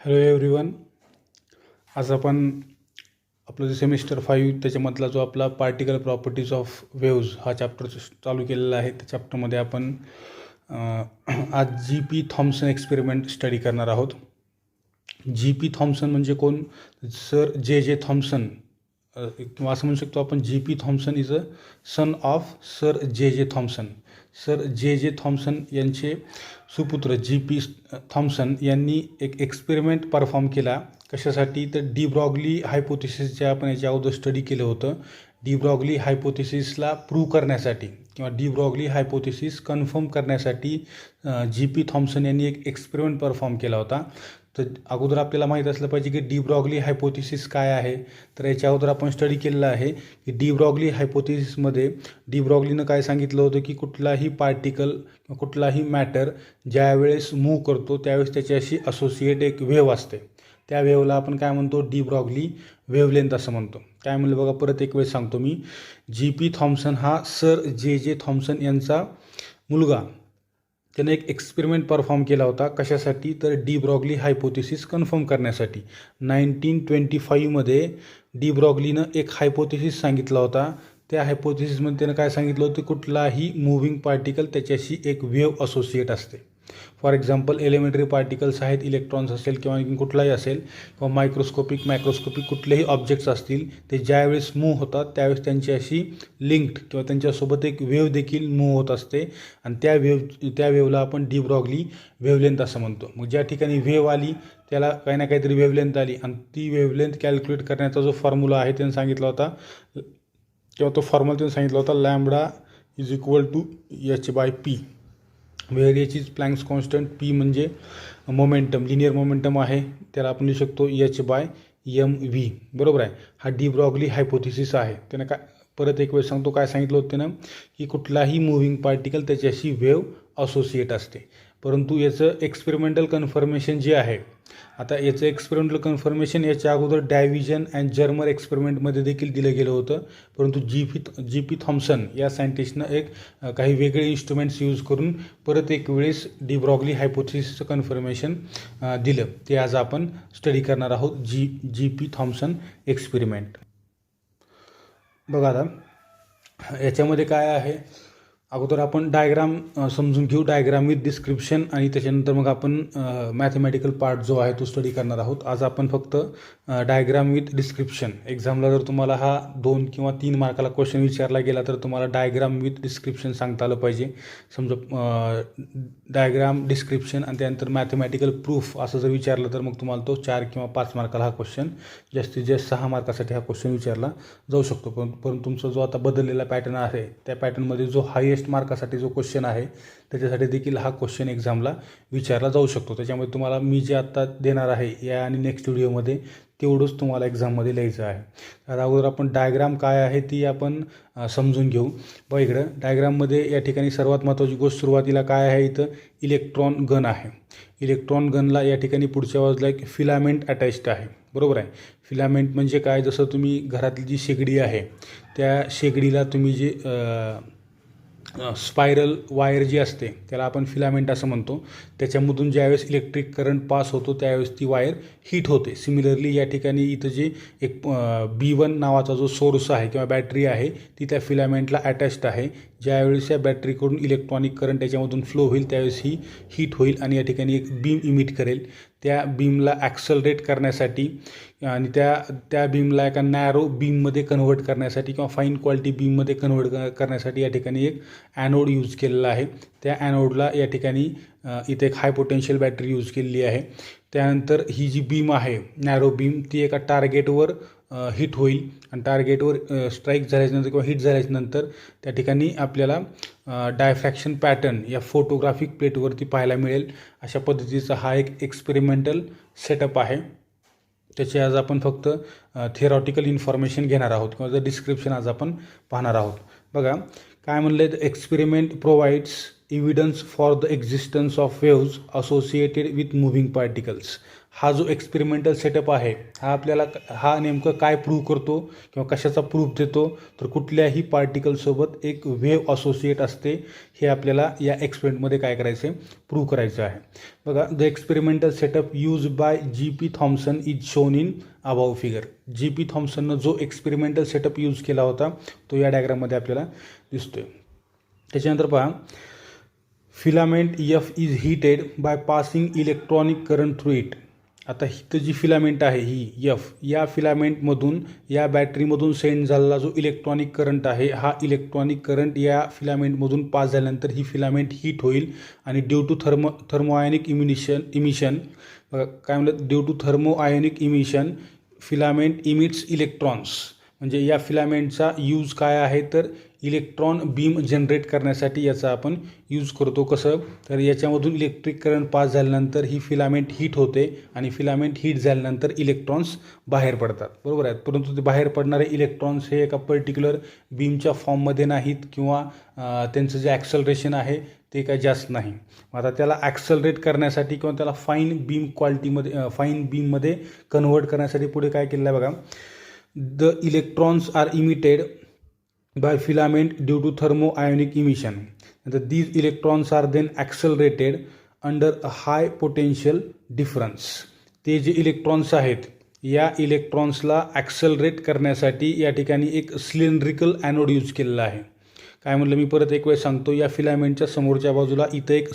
Hello everyone. आज आपण आपलं जे सेमिस्टर 5 त्याच्यामधला जो आपला पार्टिकल प्रॉपर्टीज ऑफ वेव्ज हा चॅप्टर चालू केलेला आहे. त्या चॅप्टरमध्ये आपण आज जी.पी. थॉम्सन एक्सपेरिमेंट स्टडी करणार आहोत. जी.पी. थॉम्सन म्हणजे कोण? सर जे थॉम्सन, किंवा असं म्हणू शकतो आपण G P. Thomson is a son of sir J Thomson. Sir J Thomson यांचे सुपुत्र जी.पी. थॉम्सन यांनी एक एक्सपेरिमेंट परफॉर्म केला. कशासाठी? तर डी ब्रॉग्ली हायपोथेसिस जे आपण याच्या अगोदर स्टडी केलं होतं, डी ब्रॉग्ली हायपोथेसिसला प्रूव्ह करण्यासाठी किंवा डी ब्रॉग्ली हायपोथेसिस कन्फर्म करण्यासाठी जी.पी. थॉम्सन यांनी एक एक्सपेरिमेंट परफॉर्म केला होता. तर अगोदर आपल्याला माहीत असलं पाहिजे की डी ब्रॉग्ली हायपोथेसिस काय आहे. तर याच्या अगोदर आपण स्टडी केलेलं आहे की डी ब्रॉग्ली हायपोथेसिसमध्ये डी ब्रॉग्लीनं काय सांगितलं होतं की कुठलाही पार्टिकल किंवा कुठलाही मॅटर ज्यावेळेस मूव्ह करतो त्यावेळेस त्याच्याशी असोसिएट एक वेव्ह असते. त्या वेव्हला आपण काय म्हणतो? डी ब्रॉग्ली वेव्हलेंथ असं म्हणतो. काय म्हणलं बघा, परत एक वेळेस सांगतो मी. जी.पी. थॉम्सन हा सर जे थॉम्सन यांचा मुलगा. त्याने एक एक्सपेरिमेंट परफॉर्म केला होता. कशासाठी? तर डी ब्रॉग्ली हायपोथेसिस कन्फर्म करण्यासाठी. 1925मध्ये डी ब्रॉग्लीनं एक हायपोथेसिस सांगितला होता. त्या हायपोथेसिसमध्ये त्यानं काय सांगितलं होतं? कुठलाही मूव्हिंग पार्टिकल त्याच्याशी एक वेव्ह असोसिएट असते. फॉर एक्झाम्पल एलिमेंटरी पार्टिकल्स आहेत, इलेक्ट्रॉन्स असेल किंवा कुठलाही असेल, किंवा मायक्रोस्कोपिक कुठलेही ऑब्जेक्ट्स असतील, ते ज्यावेळेस मूव्ह होतात त्यावेळेस त्यांच्याशी लिंक्ड किंवा त्यांच्यासोबत एक वेव्ह देखील मूव्ह होत असते. आणि त्या वेव्हला आपण डी ब्रॉग्ली वेव्हलेंथ असं म्हणतो. मग ज्या ठिकाणी वेव्ह आली त्याला काही ना काहीतरी वेव्हलेंथ आली, आणि ती वेव्हलेंथ कॅल्क्युलेट करण्याचा जो फॉर्म्युला आहे त्यानं सांगितला होता, किंवा तो फॉर्म्युला त्यानं सांगितला होता, lambda is equal to h/p, where H is Planck's constant, P म्हणजे मोमेंटम, लिनियर मोमेंटम आहे, त्याला आपण लिहू शकतो h/mv. बरोबर आहे. हा डी ब्रॉग्ली हायपोथेसिस आहे. त्यानं काय, परत एक वेळ सांगतो, काय सांगितलं होतं त्यानं की कुठलाही मूव्हिंग पार्टिकल त्याच्याशी वेव्ह असोसिएट असते. परंतु याचं एक्सपेरिमेंटल कन्फर्मेशन जे आहे, आता याचं एक्सपेरिमेंटल कन्फर्मेशन याच्या अगोदर डायव्हिजन अँड जर्मर एक्सपेरिमेंटमध्ये देखील दिलं गेलं होतं. परंतु जी.पी. थॉम्सन या सायंटिस्टनं एक काही वेगळे इन्स्ट्रुमेंट्स यूज करून परत एक वेळेस डी ब्रॉग्ली हायपोथेसिसचं कन्फर्मेशन दिलं. ते आज आपण स्टडी करणार आहोत, जी.पी. Thompson experiment. बघा आता याच्यामध्ये काय आहे, अगोदर आपण डायग्राम समजून घेऊ, डायग्राम विथ डिस्क्रिप्शन, आणि त्याच्यानंतर मग आपण मॅथमॅटिकल पार्ट जो आहे तो स्टडी करणार आहोत. आज आपण फक्त डायग्राम विथ डिस्क्रिप्शन. एक्झामला जर तुम्हाला हा 2 किंवा 3 मार्काला क्वेश्चन विचारला गेला तर तुम्हाला डायग्राम विथ डिस्क्रिप्शन सांगता आलं पाहिजे. समजा डायग्राम, डिस्क्रिप्शन आणि त्यानंतर मॅथमॅटिकल प्रूफ असं जर विचारलं तर मग तुम्हाला तो 4 किंवा 5 मार्काला हा क्वेश्चन, जास्तीत जास्त 6 मार्कासाठी हा क्वेश्चन विचारला जाऊ शकतो. पण तुमचा जो आता बदललेला पॅटर्न आहे त्या पॅटर्नमध्ये जो हायेस्ट मार्कासाठी जो क्वेश्चन आहे त्याच्यासाठी देखील हा क्वेश्चन एक्झामला विचारला जाऊ शकतो. त्याच्यामुळे तुम्हाला मी जे आत्ता देणार आहे या आणि नेक्स्ट व्हिडिओमध्ये तेवढंच तुम्हाला एक्झाममध्ये लिहायचं आहे. तर अगोदर आपण डायग्राम काय आहे ती आपण समजून घेऊ. बघा इकडं डायग्राममध्ये या ठिकाणी सर्वात महत्त्वाची गोष्ट सुरुवातीला काय आहे, इथं इलेक्ट्रॉन गन आहे. इलेक्ट्रॉन गनला या ठिकाणी पुढच्या बाजूला एक फिलामेंट अटॅच्ड आहे. बरोबर आहे. फिलामेंट म्हणजे काय? जसं तुम्ही घरातली जी शेगडी आहे त्या शेगडीला तुम्ही जे स्पायरल वायर जी असते त्याला आपण फिलामेंट असं म्हणतो. त्याच्यामधून ज्यावेळेस इलेक्ट्रिक करंट पास होतो त्यावेळेस ती वायर हीट होते. सिमिलरली या ठिकाणी इथं जे एक B1 नावाचा जो सोर्स आहे किंवा बॅटरी आहे ती त्या फिलामेंटला अटॅच्ड आहे. ज्यावेळेस या बॅटरीकडून इलेक्ट्रॉनिक करंट त्याच्यामधून फ्लो होईल त्यावेळेस ही हीट होईल आणि या ठिकाणी एक बीम इमिट करेल. त्या बीमला ॲक्सलरेट करण्यासाठी आणि त्या बीमला एका नॅरो बीममध्ये कन्व्हर्ट करण्यासाठी किंवा फाईन क्वालिटी बीममध्ये कन्व्हर्ट करण्यासाठी या ठिकाणी एक ॲनोड यूज केलेला आहे. त्या ॲनोडला या ठिकाणी इथे एक हाय पोटेन्शियल बॅटरी यूज केलेली आहे. त्यानंतर ही जी बीम आहे नॅरो बीम ती एका टार्गेटवर हिट होईल आणि टार्गेटवर स्ट्राईक झाल्याच्यानंतर किंवा हिट झाल्याच्यानंतर त्या ठिकाणी आपल्याला डायफ्रॅक्शन पॅटर्न या फोटोग्राफिक प्लेटवरती पाहायला मिळेल. अशा पद्धतीचा हा एक एक्सपेरिमेंटल सेटअप आहे. त्याचे आज आपण फक्त थिअरॉटिकल इन्फॉर्मेशन घेणार आहोत किंवा जर डिस्क्रिप्शन आज आपण पाहणार आहोत. बघा काय म्हणलं आहे, the experiment provides evidence for the existence of waves associated with moving particles. हा जो एक्सपेरिमेंटल सेटअप आहे हा नेमकं काय प्रूव्ह करतो किंवा कशाचा प्रूफ देतो, तर कुठल्याही पार्टिकलसोबत एक वेव्ह असोसिएट असते. हे आपल्याला या एक्सपेरिमेंटमध्ये काय करायचं आहे, प्रूव्ह करायचं आहे. बघा, the experimental setup use by G.P. Thomson is shown in above figure. G.P. थॉम्सननं जो एक्सपेरिमेंटल सेटअप यूज केला होता तो या डायग्राममध्ये आपल्याला दिसतोय. त्याच्यानंतर पहा, filament F is heated by passing electronic current through it. आता इथं जी फिलामेंट आहे ही F, या फिलामेंटमधून या बॅटरीमधून सेंड झालेला जो इलेक्ट्रॉनिक करंट आहे, हा इलेक्ट्रॉनिक करंट या फिलामेंटमधून पास झाल्यानंतर ही फिलामेंट हीट होईल आणि ड्यू टू थर्मोआयनिक इमिशन काय म्हणलं, due to thermionic emission filament emits electrons. म्हणजे या फिलामेंटचा यूज काय आहे, तर इलेक्ट्रॉन बीम जनरेट करण्यासाठी याचा आपण यूज करतो. कसं, तर याच्यामधून इलेक्ट्रिक करंट पास झाल्यानंतर ही फिलामेंट हीट होते आणि फिलामेंट हीट झाल्यानंतर इलेक्ट्रॉन्स बाहेर पडतात, बरोबर आहे. परंतु ते बाहेर पडणारे इलेक्ट्रॉन्स हे एका पर्टिक्युलर बीमच्या फॉर्ममध्ये नाहीत किंवा त्यांचं जे ॲक्सलरेशन आहे ते काय जास्त नाही. आता त्याला ॲक्सलरेट करण्यासाठी किंवा त्याला फाईन बीममध्ये कन्व्हर्ट करण्यासाठी पुढे काय केलं आहे बघा, the electrons are emitted by filament due to thermoionic emission. These electrons are then accelerated under a high potential difference. ते जे इलेक्ट्रॉन्स आहेत या इलेक्ट्रॉन्सला ॲक्सलरेट करण्यासाठी या ठिकाणी एक सिलेंड्रिकल ॲनोड यूज केलेला आहे. काय म्हटलं मी परत एक वेळ सांगतो, या फिलामेंटच्या समोरच्या बाजूला इथं एक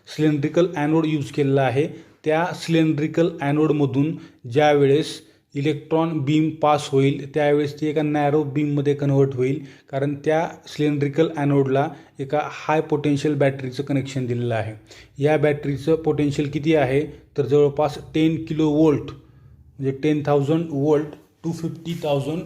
सिलेंड्रिकल ॲनोड यूज केलेला आहे. त्या सिलेंड्रिकल ॲनोडमधून ज्या वेळेस इलेक्ट्रॉन बीम पास होईल त्यावेळेस ती एका नॅरो बीममध्ये कन्व्हर्ट होईल, कारण त्या सिलेंड्रिकल ॲनोडला एका हाय पोटेन्शियल बॅटरीचं कनेक्शन दिलेलं आहे. या बॅटरीचं पोटेन्शियल किती आहे, तर जवळपास 10 किलो वोल्ट म्हणजे 10,000 वोल्ट टू 50,000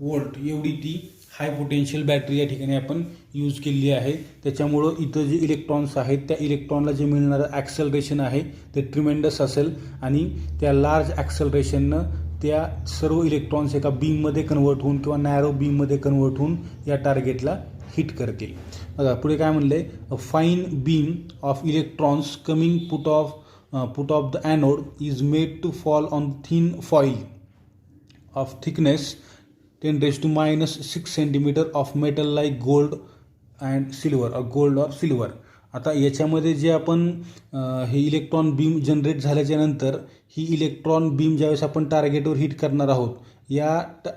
वोल्ट एवढी ती हाय पोटेन्शियल बॅटरी या ठिकाणी आपण यूज केलेली आहे. त्याच्यामुळं इथं जे इलेक्ट्रॉन्स आहेत त्या इलेक्ट्रॉनला जे मिळणारं ॲक्सलरेशन आहे ते ट्रिमेंडस असेल आणि त्या लार्ज ॲक्सलरेशननं त्या सर्व इलेक्ट्रॉन्स एका बीममध्ये कन्व्हर्ट होऊन किंवा नॅरो बीममध्ये कन्व्हर्ट होऊन या टार्गेटला हिट करतील. बघा पुढे काय म्हणले, a fine beam of electrons coming out of the anode is made to fall on thin foil of thickness 10⁻⁶ centimetre of metal like gold and silver. आता याच्यामध्ये जे आपण हे इलेक्ट्रॉन बीम जनरेट झाल्याच्यानंतर ही इलेक्ट्रॉन बीम ज्यावेळेस आपण टार्गेटवर hit करणार आहोत,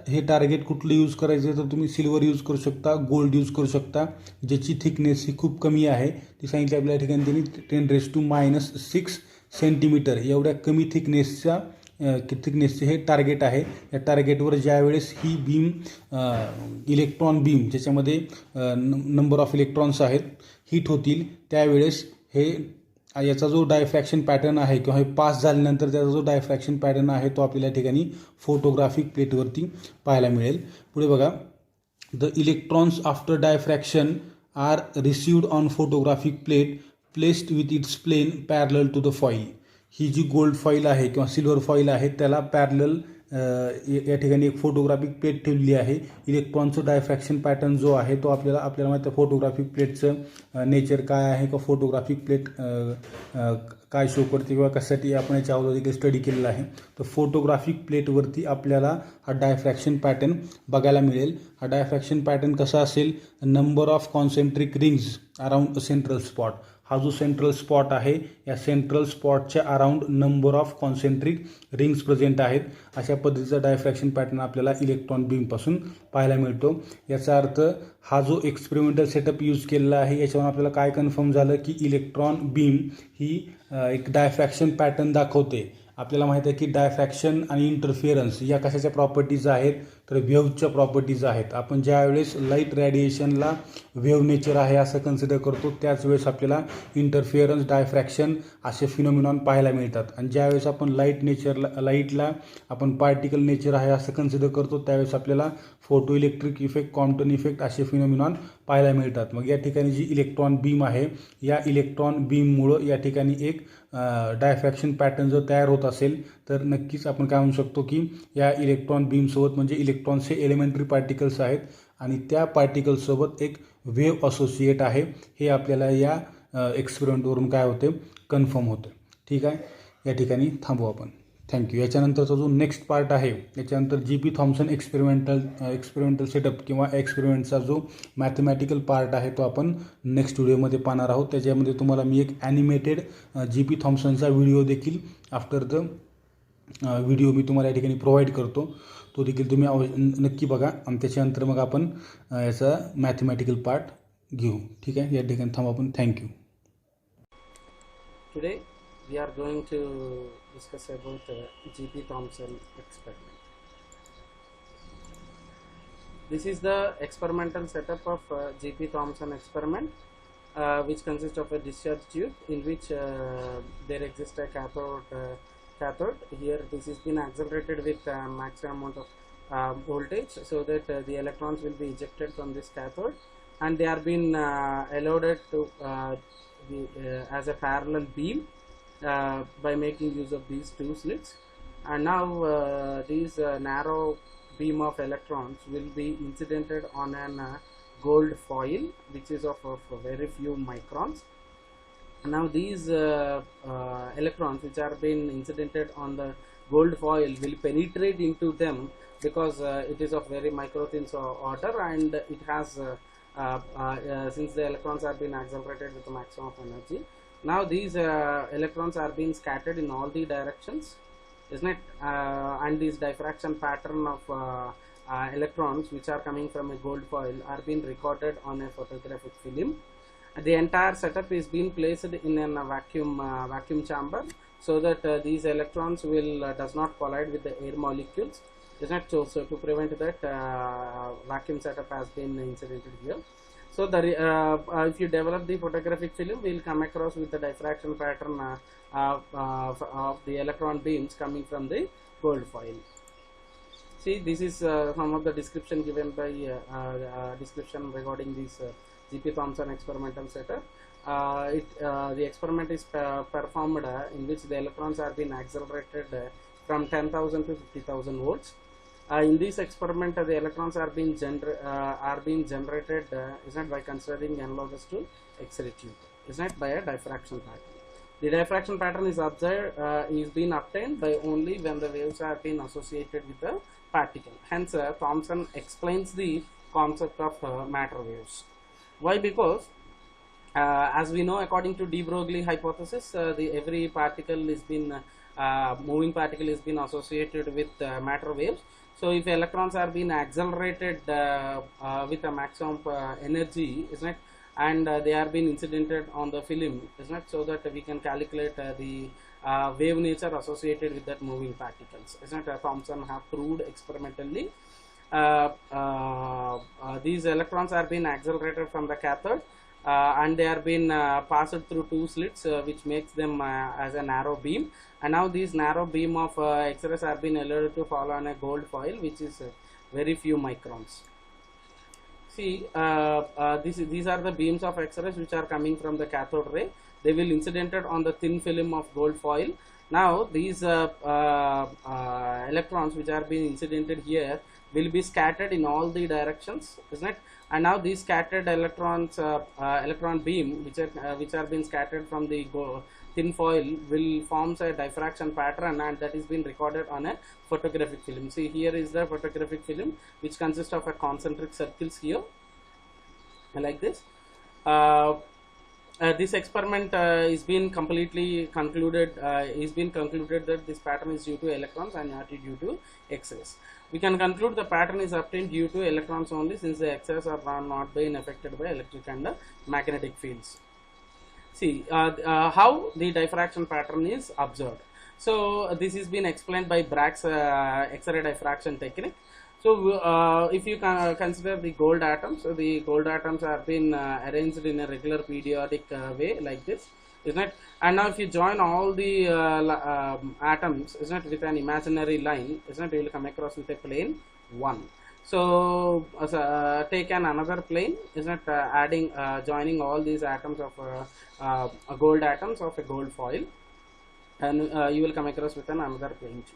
हे टार्गेट कुठलं यूज करायचं, तर तुम्ही सिल्वर यूज करू शकता, गोल्ड यूज करू शकता, ज्याची थिकनेस ही खूप कमी आहे. ती सांगितली आपल्या या ठिकाणी त्यांनी 10⁻⁶ सेंटीमीटर एवढ्या कमी थिकनेसचे हे टार्गेट आहे. या टार्गेटवर ज्यावेळेस ही बीम इलेक्ट्रॉन बीम ज्याच्यामध्ये नंबर ऑफ इलेक्ट्रॉन्स आहेत हिट होतील त्यावेळेस याचा जो डायफ्रॅक्शन पॅटर्न आहे किंवा हे पास झाल्यानंतर त्याचा जो डायफ्रॅक्शन पॅटर्न आहे तो आपल्याला ठिकाणी फोटोग्राफिक प्लेटवरती पाहायला मिळेल. पुढे बघा, the electrons after diffraction are received on photographic plate placed with its plane parallel to the foil. ही जी गोल्ड फॉईल आहे किंवा सिल्वर फॉईल आहे त्याला पॅरलल या ठिकाणी एक फोटोग्राफिक प्लेट ठेवली आहे. इलेक्ट्रॉनचं डायफ्रॅक्शन पॅटर्न जो आहे तो आपल्याला माहिती आहे फोटोग्राफिक प्लेटचं नेचर काय आहे किंवा फोटोग्राफिक प्लेट काय शो करते किंवा कशासाठी आपण याच्या अगोदर देखील स्टडी केलेला आहे. तर फोटोग्राफिक प्लेटवरती आपल्याला हा डायफ्रॅक्शन पॅटर्न बघायला मिळेल. हा डायफ्रॅक्शन पॅटर्न कसा असेल, number of concentric rings around a central spot. हा जो सेंट्रल स्पॉट आहे या सेंट्रल स्पॉटच्या around number of concentric rings present आहेत. अशा पद्धतीचा डायफ्रॅक्शन पॅटर्न आपल्याला इलेक्ट्रॉन बीमपासून पाहायला मिळतो. याचा अर्थ हा जो एक्सपेरिमेंटल सेटअप यूज केलेला आहे याच्यावर आपल्याला काय कन्फर्म झालं की इलेक्ट्रॉन बीम ही एक डायफ्रॅक्शन पॅटर्न दाखवते. आपल्याला माहिती आहे की डायफ्रॅक्शन आणि इंटरफिअरन्स या कशाच्या प्रॉपर्टीज आहेत, तर वेव्हच्या प्रॉपर्टीज आहेत. आपण ज्यावेळेस लाईट रेडिएशनला वेव्ह नेचर आहे असं कन्सिडर करतो त्याच वेळेस आपल्याला इंटरफिअरन्स, डायफ्रॅक्शन असे फिनोमिनॉन पाहायला मिळतात. आणि ज्यावेळेस आपण लाईटला आपण पार्टिकल नेचर आहे असं कन्सिडर करतो त्यावेळेस आपल्याला photo electric effect, Compton effect असे फिनोमिनॉन पाहायला मिळतात. मग या ठिकाणी जी इलेक्ट्रॉन बीम आहे या इलेक्ट्रॉन बीममुळं या ठिकाणी एक डायफ्रॅक्शन पॅटर्न जर तयार होत असेल तर नक्कीच आपण काय म्हणू शकतो की या इलेक्ट्रॉन बीमसोबत म्हणजे इलेक्ट्रॉन्स हे एलिमेंटरी पार्टिकल्स आहेत आणि त्या पार्टिकल्ससोबत एक वेव्ह असोसिएट आहे. हे आपल्याला या एक्सपेरिमेंटवरून काय होते, कन्फर्म होते. ठीक आहे, या ठिकाणी थांबू आपण. थँक्यू. याच्यानंतरचा जो नेक्स्ट पार्ट आहे, याच्यानंतर जी.पी. थॉम्सन एक्सपेरिमेंटल सेटअप किंवा एक्सपेरिमेंटचा जो मॅथमॅटिकल पार्ट आहे तो आपण नेक्स्ट व्हिडिओमध्ये पाहणार आहोत. त्याच्यामध्ये तुम्हाला मी एक ॲनिमेटेड जी.पी. थॉम्सनचा व्हिडिओ देखील आफ्टर द व्हिडिओ मी तुम्हाला या ठिकाणी प्रोव्हाइड करतो. तो देखील तुम्ही नक्की बघा आणि त्याच्यानंतर मग आपण याचा मॅथमॅटिकल पार्ट घेऊ. ठीक आहे, या ठिकाणी थांबू आपण. Thank you. Today we are going to discuss about G.P. Thomson experiment. This is the experimental setup of G.P. Thomson experiment, which consists of a discharge tube in which there exists a cathode. Here this has been accelerated with maximum amount of voltage, so that the electrons will be ejected from this cathode, and they are being allowed to as a parallel beam by making use of these two slits. And now these narrow beam of electrons will be incidented on an gold foil which is of very few microns. Now these electrons which are being incidented on the gold foil will penetrate into them because it is of very micro thin order, and it has since the electrons are being accelerated with the maximum of energy. Now these electrons are being scattered in all the directions, isn't it? And this diffraction pattern of electrons which are coming from a gold foil are being recorded on a photographic film. The entire setup is being placed in a vacuum chamber, so that these electrons will does not collide with the air molecules. Is not so to prevent that, vacuum setup has been incidented here. So the if you develop the photographic film, we will come across with the diffraction pattern of the electron beams coming from the gold foil. See, this is some of the description given by description regarding this G.P. Thomson experimental setup. The experiment is performed in which the electrons are being accelerated from 10,000 to 50,000 volts. In this experiment, the electrons are being generated, is not by considering analogous to X-ray tube, is not by a diffraction pattern. The diffraction pattern is observed is being obtained by only when the waves are being associated with the particle. Hence, Thomson explains the concept of matter waves. Why? Because as we know, according to de Broglie hypothesis, every particle is been moving particle is been associated with matter waves. So if electrons are being accelerated with a maximum energy, isn't it, and they are being incidented on the film, isn't it, so that we can calculate the wave nature associated with that moving particles, isn't it? Thomson have proved experimentally these electrons are being accelerated from the cathode, and they are being passed through two slits which makes them as a narrow beam. And now these narrow beam of X-rays are being allowed to fall on a gold foil which is very few microns. See, these are the beams of X-rays which are coming from the cathode ray. They will incidented on the thin film of gold foil. Now these electrons which are being incidented here will be scattered in all the directions, isn't it? And now these scattered electrons, electron beam which are being scattered from the thin foil will forms a diffraction pattern, and that is being recorded on a photographic film. See, here is the photographic film which consists of a concentric circles here, like this. This experiment is been completely concluded. Is been concluded that this pattern is due to electrons and not due to X-rays. We can conclude the pattern is obtained due to electrons only, since the X-rays are not being affected by electric and magnetic fields. See how the diffraction pattern is observed. So this is been explained by Bragg's X-ray diffraction technique. So if you consider the gold atoms, so the gold atoms are been arranged in a regular periodic way like this, isn't it? And now if you join all the atoms, isn't it, with an imaginary line, isn't it, you will come across with a plane 1. So take another plane, isn't it, adding joining all these atoms of gold atoms of a gold foil, and you will come across with another plane 2.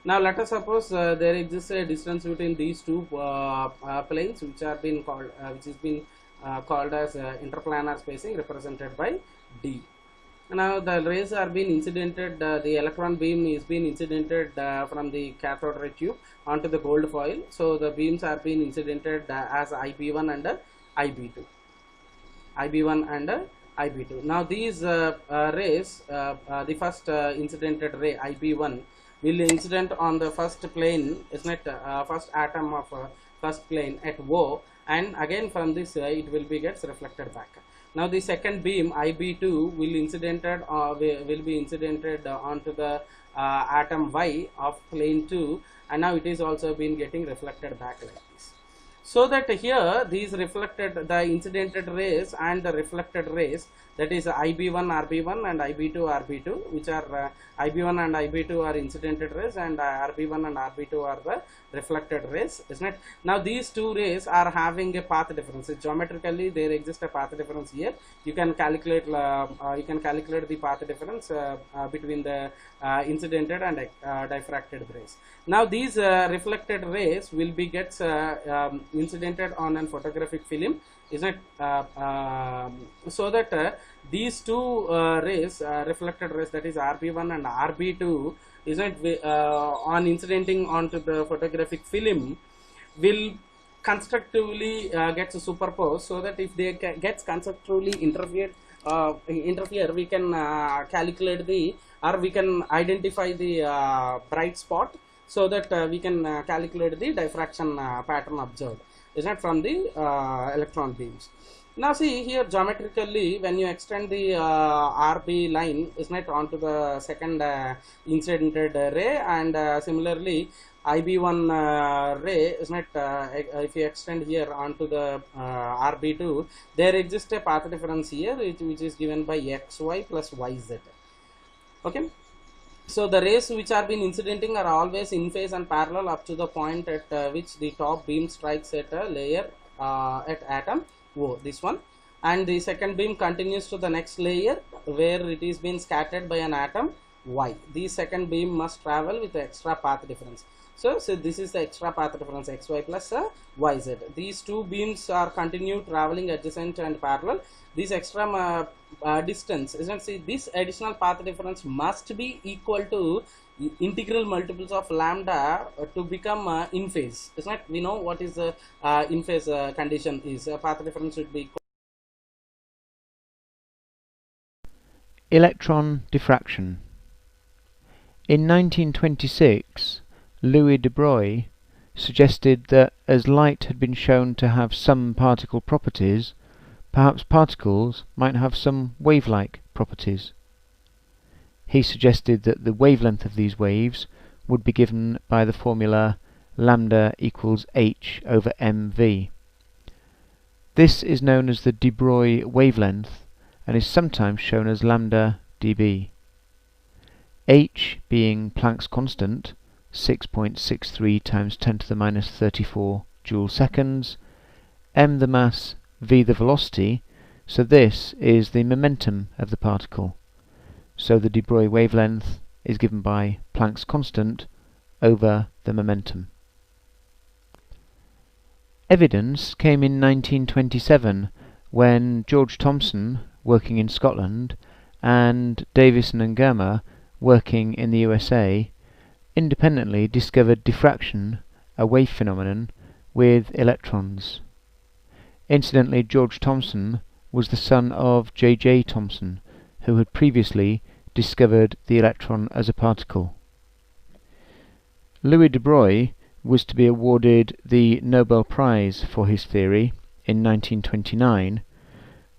Now let us suppose there exists a distance between these two planes which are being called which is being called as interplanar spacing, represented by d. Now the rays are being incidented, the electron beam is being incidented from the cathode ray tube onto the gold foil. So the beams are being incidented as IB1 and IB2. IB1 and IB2. Now these rays, the first incidented ray IB1 will incident on the first plane, isn't it? First atom of first plane at O, and again from this it will be gets reflected back. Now the second beam IB2 will incidented will be incidented onto the atom Y of plane 2, and now it is also been getting reflected back like this. So that here these reflected, the incidented rays and the reflected rays, that is IB1 RB1 and IB2 RB2, which are IB1 and IB2 are incidented rays, and RB1 and RB2 are the reflected rays, isn't it? Now these two rays are having a path difference. Geometrically there exists a path difference here. You can calculate the path difference between the incidented and diffracted rays. Now these reflected rays will be gets incidented on a photographic film, isn't it? So that these two rays, reflected rays, that is RB1 and RB2, isn't it, on incidenting onto the photographic film, will constructively gets superposed, so that if they gets constructively interfere, we can calculate the, or we can identify the bright spot, so that we can calculate the diffraction pattern observed, is not from the electron beams. Now see here, geometrically when you extend the RB line, is not, onto the second incidented ray, and similarly IB1 ray, is not, if you extend here onto the RB2, there exists a path difference here which is given by xy plus yz. Okay. So the rays which are been incidenting are always in phase and parallel up to the point at which the top beam strikes at a layer at atom O, this one, and the second beam continues to the next layer where it is being scattered by an atom Y. The second beam must travel with the extra path difference. So this is the extra path difference, xy plus yz. These two beams are continue traveling adjacent and parallel. This extra distance, isn't, see, this additional path difference must be equal to integral multiples of lambda to become in phase. It's not, we know what is the in phase condition is. Path difference should be equal. Electron diffraction. In 1926, Louis de Broglie suggested that as light had been shown to have some particle properties, perhaps particles might have some wave-like properties. He suggested that the wavelength of these waves would be given by the formula lambda equals h over mv. This is known as the de Broglie wavelength and is sometimes shown as lambda dB. H being Planck's constant, 6.63 times 10 to the minus 34 joule seconds, m the mass, v the velocity, so this is the momentum of the particle. So the de Broglie wavelength is given by Planck's constant over the momentum. Evidence came in 1927 when George Thomson, working in Scotland, and Davison and Germer, working in the USA, independently discovered diffraction, a wave phenomenon, with electrons. Incidentally, George Thomson was the son of J.J. Thomson, who had previously discovered the electron as a particle. Louis de Broglie was to be awarded the Nobel Prize for his theory in 1929,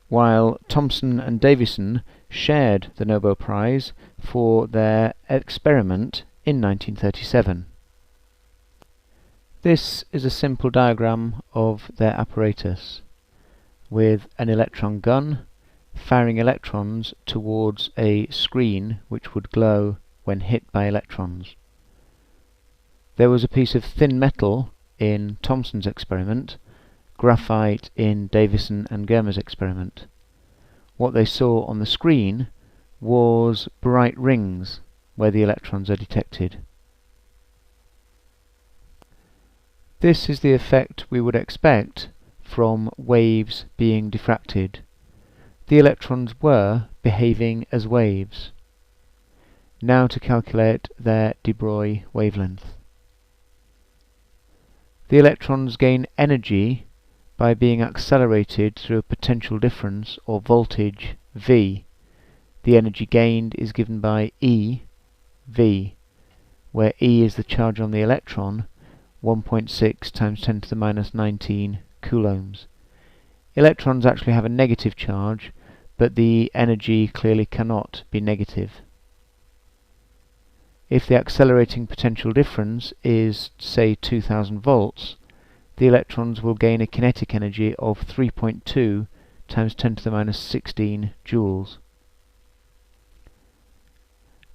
while Thomson and Davison shared the Nobel Prize for their experiment in 1937. This is a simple diagram of their apparatus, with an electron gun firing electrons towards a screen which would glow when hit by electrons. There was a piece of thin metal in Thomson's experiment, graphite in Davison and Germer's experiment. What they saw on the screen was bright rings where the electrons are detected. This is the effect we would expect from waves being diffracted. The electrons were behaving as waves. Now to calculate their de Broglie wavelength. The electrons gain energy by being accelerated through a potential difference or voltage V. The energy gained is given by eV, where E is the charge on the electron, 1.6 times 10 to the minus 19 coulombs. Electrons actually have a negative charge, but the energy clearly cannot be negative. If the accelerating potential difference is, say, 2000 volts, the electrons will gain a kinetic energy of 3.2 times 10 to the minus 16 joules.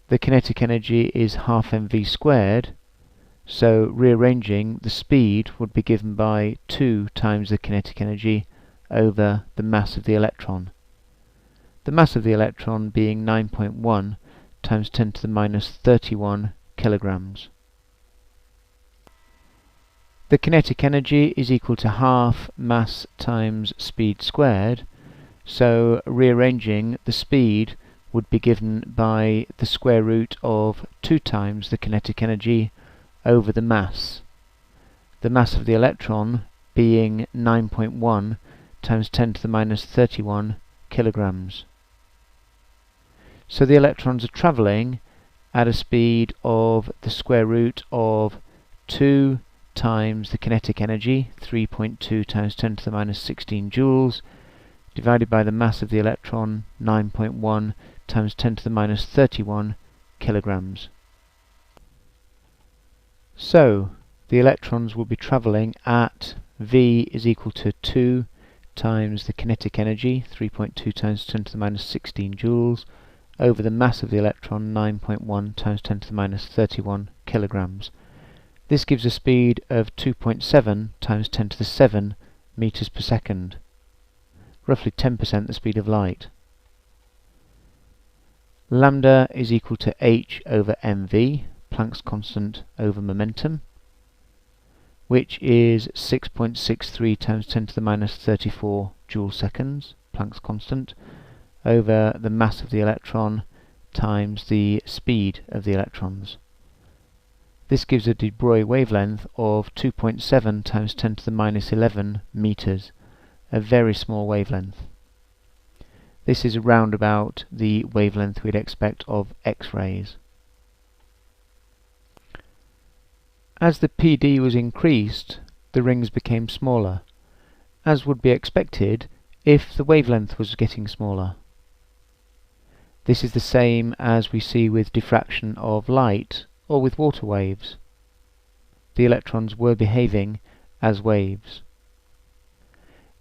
The kinetic energy is half mv squared, so rearranging, the speed would be given by 2 times the kinetic energy over the mass of the electron. The mass of the electron being 9.1 times 10 to the minus 31 kilograms. The kinetic energy is equal to half mass times speed squared, so rearranging, the speed would be given by the square root of 2 times the kinetic energy over the mass. The mass of the electron being 9.1 times 10 to the minus 31 kilograms. So the electrons are travelling at a speed of the square root of 2 times the kinetic energy, 3.2 times 10 to the minus 16 joules, divided by the mass of the electron, 9.1 times 10 to the minus 31 kilograms. So the electrons will be travelling at V is equal to 2 times the kinetic energy, 3.2 times 10 to the minus 16 joules, over the mass of the electron, 9.1 times 10 to the minus 31 kilograms. This gives a speed of 2.7 times 10 to the 7 meters per second, roughly 10% the speed of light. Lambda is equal to h over mv, Planck's constant over momentum, which is 6.63 times 10 to the minus 34 joule seconds, Planck's constant, over the mass of the electron times the speed of the electrons. This gives a de Broglie wavelength of 2.7 times 10 to the minus 11 meters, a very small wavelength. This is around about the wavelength we'd expect of X-rays. As the PD was increased, the rings became smaller, as would be expected if the wavelength was getting smaller. This is the same as we see with diffraction of light or with water waves. The electrons were behaving as waves.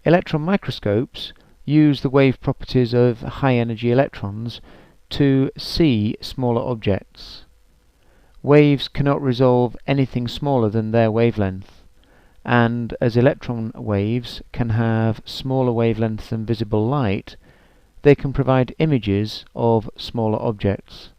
Electron microscopes use the wave properties of high-energy electrons to see smaller objects. Waves cannot resolve anything smaller than their wavelength, and as electron waves can have smaller wavelengths than visible light, they can provide images of smaller objects.